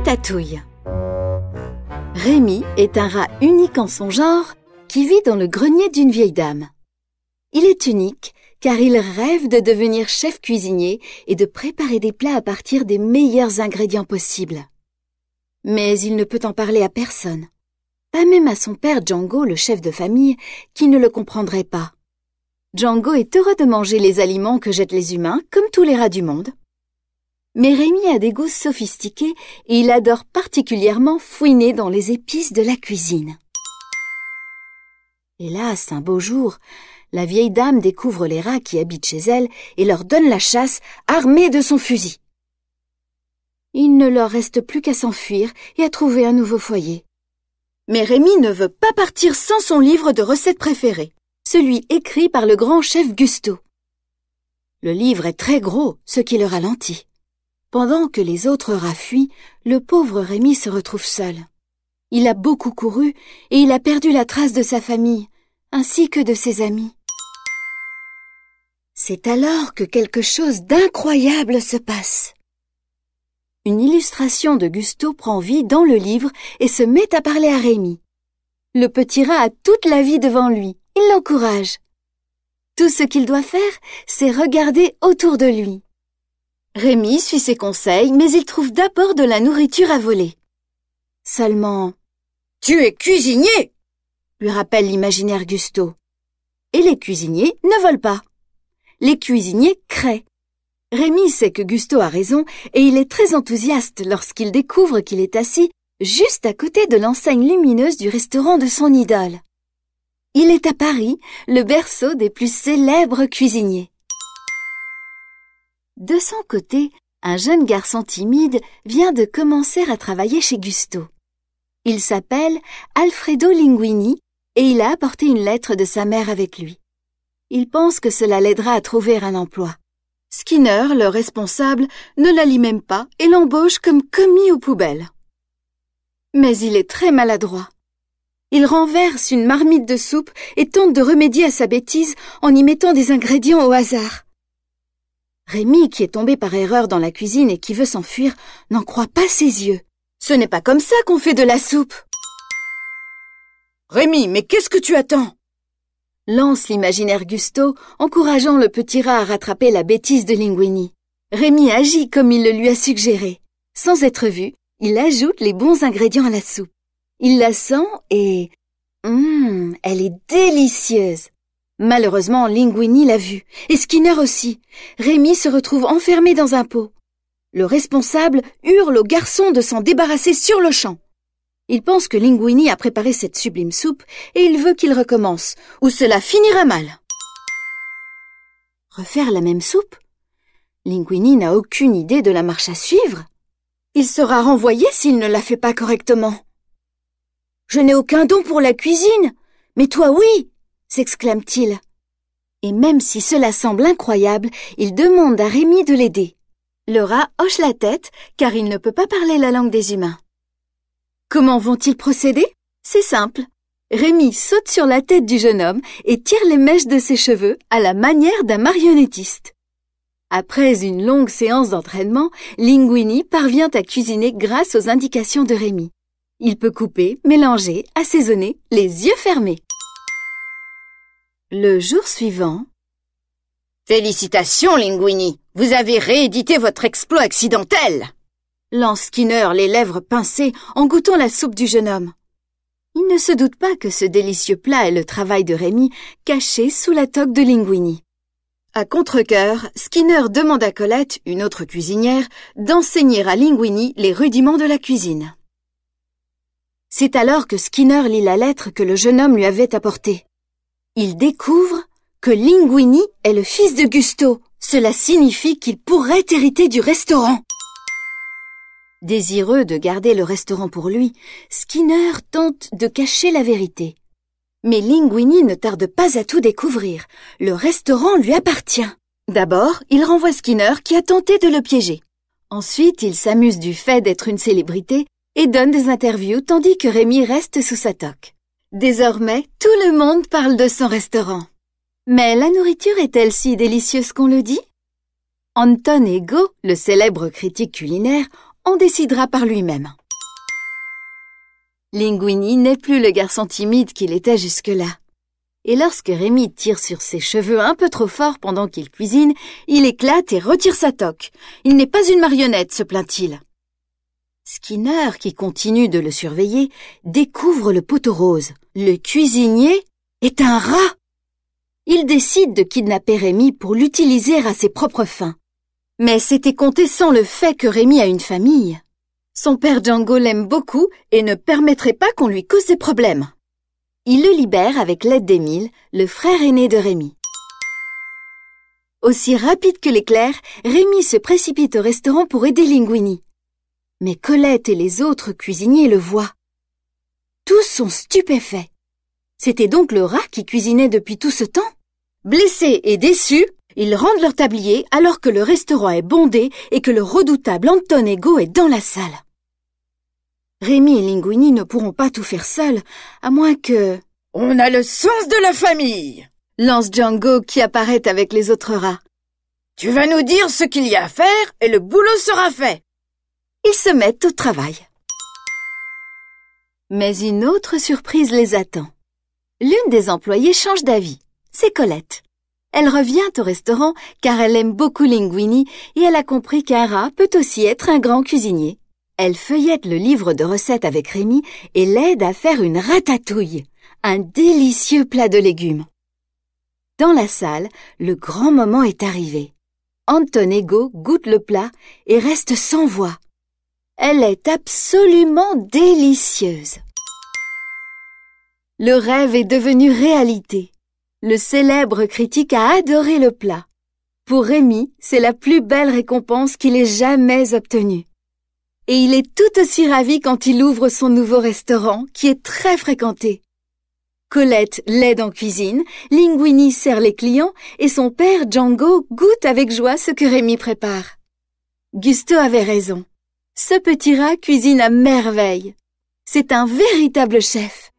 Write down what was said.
Ratatouille. Rémi est un rat unique en son genre qui vit dans le grenier d'une vieille dame. Il est unique car il rêve de devenir chef cuisinier et de préparer des plats à partir des meilleurs ingrédients possibles. Mais il ne peut en parler à personne, pas même à son père Django, le chef de famille, qui ne le comprendrait pas. Django est heureux de manger les aliments que jettent les humains, comme tous les rats du monde. Mais Rémi a des goûts sophistiqués et il adore particulièrement fouiner dans les épices de la cuisine. Hélas, un beau jour, la vieille dame découvre les rats qui habitent chez elle et leur donne la chasse, armée de son fusil. Il ne leur reste plus qu'à s'enfuir et à trouver un nouveau foyer. Mais Rémi ne veut pas partir sans son livre de recettes préférées, celui écrit par le grand chef Gusto. Le livre est très gros, ce qui le ralentit. Pendant que les autres rats fuient, le pauvre Rémi se retrouve seul. Il a beaucoup couru et il a perdu la trace de sa famille, ainsi que de ses amis. C'est alors que quelque chose d'incroyable se passe. Une illustration de Gusto prend vie dans le livre et se met à parler à Rémi. Le petit rat a toute la vie devant lui. Il l'encourage. Tout ce qu'il doit faire, c'est regarder autour de lui. Rémi suit ses conseils, mais il trouve d'abord de la nourriture à voler. Seulement, « Tu es cuisinier !» lui rappelle l'imaginaire Gusto. Et les cuisiniers ne volent pas. Les cuisiniers créent. Rémi sait que Gusto a raison et il est très enthousiaste lorsqu'il découvre qu'il est assis juste à côté de l'enseigne lumineuse du restaurant de son idole. Il est à Paris, le berceau des plus célèbres cuisiniers. De son côté, un jeune garçon timide vient de commencer à travailler chez Gusto. Il s'appelle Alfredo Linguini et il a apporté une lettre de sa mère avec lui. Il pense que cela l'aidera à trouver un emploi. Skinner, le responsable, ne l'allie même pas et l'embauche comme commis aux poubelles. Mais il est très maladroit. Il renverse une marmite de soupe et tente de remédier à sa bêtise en y mettant des ingrédients au hasard. Rémi, qui est tombé par erreur dans la cuisine et qui veut s'enfuir, n'en croit pas ses yeux. Ce n'est pas comme ça qu'on fait de la soupe. Rémi, mais qu'est-ce que tu attends? Lance l'imaginaire Gusto, encourageant le petit rat à rattraper la bêtise de Linguini. Rémi agit comme il le lui a suggéré. Sans être vu, il ajoute les bons ingrédients à la soupe. Il la sent et... elle est délicieuse. Malheureusement, Linguini l'a vue, et Skinner aussi. Rémi se retrouve enfermé dans un pot. Le responsable hurle au garçon de s'en débarrasser sur le champ. Il pense que Linguini a préparé cette sublime soupe et il veut qu'il recommence, ou cela finira mal. Refaire la même soupe? Linguini n'a aucune idée de la marche à suivre. Il sera renvoyé s'il ne la fait pas correctement. « Je n'ai aucun don pour la cuisine, mais toi oui !» s'exclame-t-il. Et même si cela semble incroyable, il demande à Rémi de l'aider. Le rat hoche la tête car il ne peut pas parler la langue des humains. Comment vont-ils procéder? C'est simple. Rémi saute sur la tête du jeune homme et tire les mèches de ses cheveux à la manière d'un marionnettiste. Après une longue séance d'entraînement, Linguini parvient à cuisiner grâce aux indications de Rémi. Il peut couper, mélanger, assaisonner, les yeux fermés. Le jour suivant... Félicitations, Linguini! Vous avez réédité votre exploit accidentel! Lance Skinner, les lèvres pincées, en goûtant la soupe du jeune homme. Il ne se doute pas que ce délicieux plat est le travail de Rémi, caché sous la toque de Linguini. À contre-cœur, Skinner demande à Colette, une autre cuisinière, d'enseigner à Linguini les rudiments de la cuisine. C'est alors que Skinner lit la lettre que le jeune homme lui avait apportée. Il découvre que Linguini est le fils de Gusto. Cela signifie qu'il pourrait hériter du restaurant. Désireux de garder le restaurant pour lui, Skinner tente de cacher la vérité. Mais Linguini ne tarde pas à tout découvrir. Le restaurant lui appartient. D'abord, il renvoie Skinner qui a tenté de le piéger. Ensuite, il s'amuse du fait d'être une célébrité et donne des interviews tandis que Rémi reste sous sa toque. Désormais, tout le monde parle de son restaurant. Mais la nourriture est-elle si délicieuse qu'on le dit? Anton Ego, le célèbre critique culinaire, en décidera par lui-même. Linguini n'est plus le garçon timide qu'il était jusque-là. Et lorsque Rémi tire sur ses cheveux un peu trop fort pendant qu'il cuisine, il éclate et retire sa toque. Il n'est pas une marionnette, se plaint-il. Skinner, qui continue de le surveiller, découvre le poteau rose. Le cuisinier est un rat. Il décide de kidnapper Rémi pour l'utiliser à ses propres fins. Mais c'était compté sans le fait que Rémi a une famille. Son père Django l'aime beaucoup et ne permettrait pas qu'on lui cause des problèmes. Il le libère avec l'aide d'Émile, le frère aîné de Rémi. Aussi rapide que l'éclair, Rémi se précipite au restaurant pour aider Linguini. Mais Colette et les autres cuisiniers le voient. Tous sont stupéfaits. C'était donc le rat qui cuisinait depuis tout ce temps. Blessés et déçus, ils rendent leur tablier alors que le restaurant est bondé et que le redoutable Antonego est dans la salle. Rémi et Linguini ne pourront pas tout faire seuls, à moins que... « On a le sens de la famille !» lance Django qui apparaît avec les autres rats. « Tu vas nous dire ce qu'il y a à faire et le boulot sera fait !» Ils se mettent au travail. Mais une autre surprise les attend. L'une des employées change d'avis. C'est Colette. Elle revient au restaurant car elle aime beaucoup Linguini et elle a compris qu'un rat peut aussi être un grand cuisinier. Elle feuillette le livre de recettes avec Rémi et l'aide à faire une ratatouille, un délicieux plat de légumes. Dans la salle, le grand moment est arrivé. Antonego goûte le plat et reste sans voix. Elle est absolument délicieuse. Le rêve est devenu réalité. Le célèbre critique a adoré le plat. Pour Rémi, c'est la plus belle récompense qu'il ait jamais obtenue. Et il est tout aussi ravi quand il ouvre son nouveau restaurant, qui est très fréquenté. Colette l'aide en cuisine, Linguini sert les clients et son père Django goûte avec joie ce que Rémi prépare. Gusto avait raison. Ce petit rat cuisine à merveille. C'est un véritable chef.